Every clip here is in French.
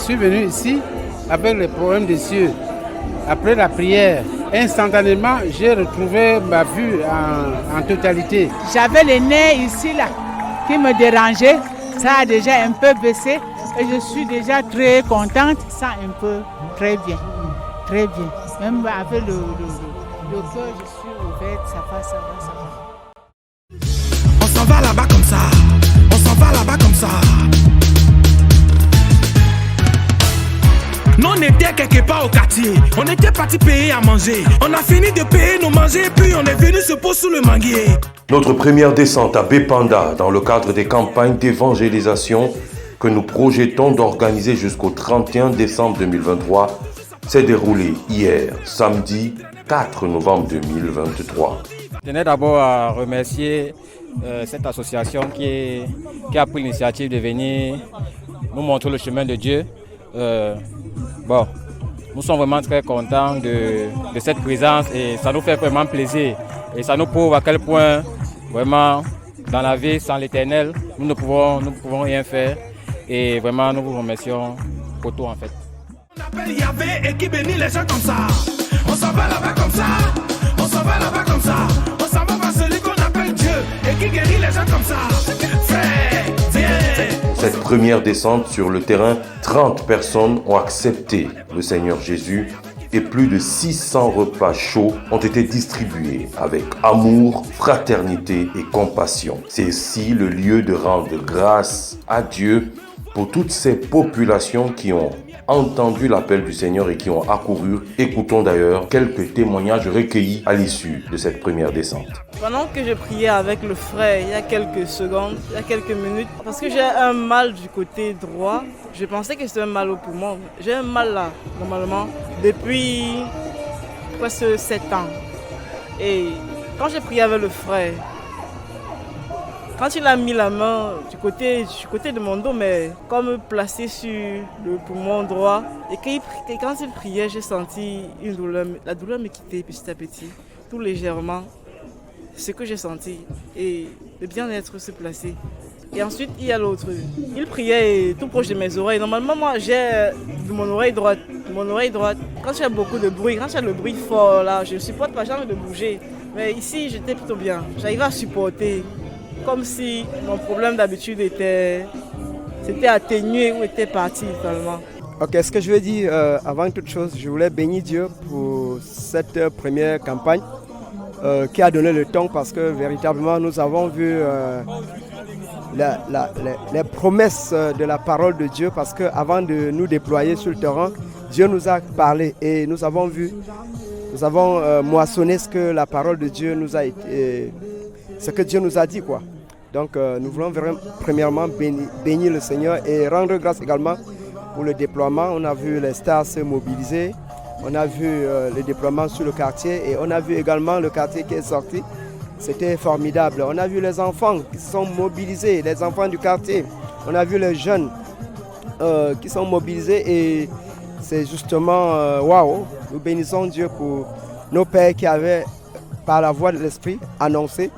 suis venu ici avec les problèmes des yeux. Après la prière, instantanément, j'ai retrouvé ma vue en totalité. J'avais les nez ici, là, qui me dérangeaient. Ça a déjà un peu baissé et je suis déjà très contente. Ça un peu, très bien, très bien. Même avec le cœur, je suis ouverte, ça va, ça va, ça va. On s'en va là-bas comme ça, on s'en va là-bas comme ça. Nous on était quelque part au quartier, on était parti payer à manger. On a fini de payer nos manger, puis on est venu se poser sous le manguier. Notre première descente à Bépanda, dans le cadre des campagnes d'évangélisation que nous projetons d'organiser jusqu'au 31 décembre 2023, s'est déroulée hier, samedi 4 novembre 2023. Je tenais d'abord à remercier cette association qui a pris l'initiative de venir nous montrer le chemin de Dieu. Nous sommes vraiment très contents de cette présence et ça nous fait vraiment plaisir. Et ça nous prouve à quel point, vraiment, dans la vie sans l'Éternel, nous ne pouvons rien faire. Et vraiment, nous vous remercions pour tout en fait. On appelle Yahvé et qui bénit les gens comme ça. On s'en va là-bas comme ça. On s'en va là-bas comme ça. On s'en va vers celui qu'on appelle Dieu et qui guérit les gens comme ça. Frère, viens. Cette première descente sur le terrain, 30 personnes ont accepté le Seigneur Jésus et plus de 600 repas chauds ont été distribués avec amour, fraternité et compassion. C'est ici le lieu de rendre grâce à Dieu pour toutes ces populations qui ont entendu l'appel du Seigneur et qui ont accouru. Écoutons d'ailleurs quelques témoignages recueillis à l'issue de cette première descente. Pendant que je priais avec le frère, il y a quelques secondes, il y a quelques minutes, parce que j'ai un mal du côté droit, je pensais que c'était un mal au poumon. J'ai un mal là, normalement, depuis presque 7 ans. Et quand j'ai prié avec le frère, quand il a mis la main du côté de mon dos, mais comme placé sur le poumon droit, et quand il priait, j'ai senti une douleur. La douleur me quittait petit à petit, tout légèrement. C'est ce que j'ai senti. Et le bien-être se plaçait. Et ensuite, il y a l'autre. Il priait tout proche de mes oreilles. Normalement, moi, j'ai mon oreille droite. Quand il y a beaucoup de bruit, quand il y a le bruit fort, là, je ne supporte pas, j'ai envie de bouger. Mais ici, j'étais plutôt bien. J'arrivais à supporter. Comme si mon problème d'habitude s'était atténué ou était parti totalement. Ok, ce que je veux dire avant toute chose, je voulais bénir Dieu pour cette première campagne qui a donné le temps parce que véritablement nous avons vu les promesses de la parole de Dieu parce qu'avant de nous déployer sur le terrain, Dieu nous a parlé et nous avons moissonné ce que la parole de Dieu nous a été, ce que Dieu nous a dit quoi. Donc nous voulons premièrement bénir le Seigneur et rendre grâce également pour le déploiement. On a vu les stars se mobiliser, on a vu le déploiement sur le quartier et on a vu également le quartier qui est sorti. C'était formidable. On a vu les enfants qui sont mobilisés, les enfants du quartier. On a vu les jeunes qui sont mobilisés et c'est justement waouh. Nous bénissons Dieu pour nos pères qui avaient par la voix de l'Esprit annoncé.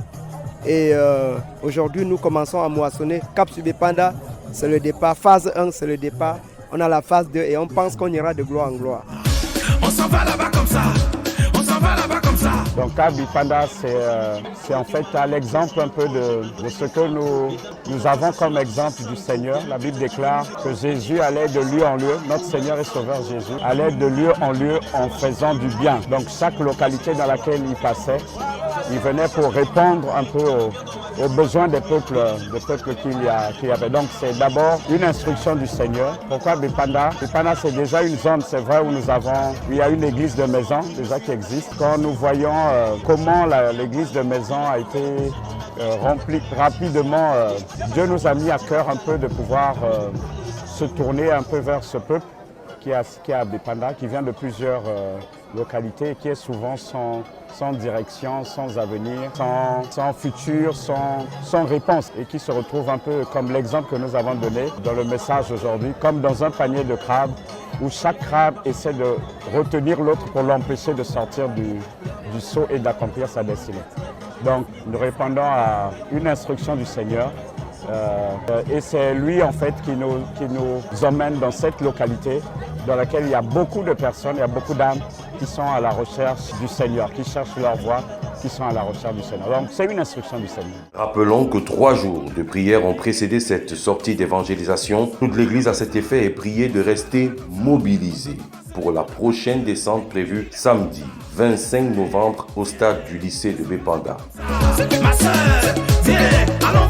Et aujourd'hui, nous commençons à moissonner. Cap sur Bépanda, c'est le départ. Phase 1, c'est le départ. On a la phase 2 et on pense qu'on ira de gloire en gloire. On s'en va là-bas comme ça. On s'en va là-bas comme ça. Donc Cap Bépanda, c'est en fait l'exemple un peu de ce que nous avons comme exemple du Seigneur. La Bible déclare que Jésus allait de lieu en lieu, notre Seigneur et Sauveur Jésus, allait de lieu en faisant du bien. Donc chaque localité dans laquelle il passait, il venait pour répondre un peu aux besoins des peuples qu'il y avait. Donc c'est d'abord une instruction du Seigneur. Pourquoi Bépanda? Bépanda c'est déjà une zone, c'est vrai, où il y a une église de maison déjà qui existe. Quand nous voyons comment l'église de maison a été remplie rapidement, Dieu nous a mis à cœur un peu de pouvoir se tourner un peu vers ce peuple qui est à Bépanda, qui vient de plusieurs localités et qui est souvent sans direction, sans avenir, sans futur, sans réponse et qui se retrouve un peu comme l'exemple que nous avons donné dans le message aujourd'hui, comme dans un panier de crabes où chaque crabe essaie de retenir l'autre pour l'empêcher de sortir du seau et d'accomplir sa destinée. Donc nous répondons à une instruction du Seigneur Et c'est lui en fait qui nous emmène dans cette localité dans laquelle il y a beaucoup de personnes, il y a beaucoup d'âmes qui sont à la recherche du Seigneur, qui cherchent leur voie, qui sont à la recherche du Seigneur. Donc c'est une instruction du Seigneur. Rappelons que 3 jours de prière ont précédé cette sortie d'évangélisation. Toute l'Église à cet effet est priée de rester mobilisée pour la prochaine descente prévue samedi 25 novembre au stade du lycée de Bépanda. Ma sœur, viens, allons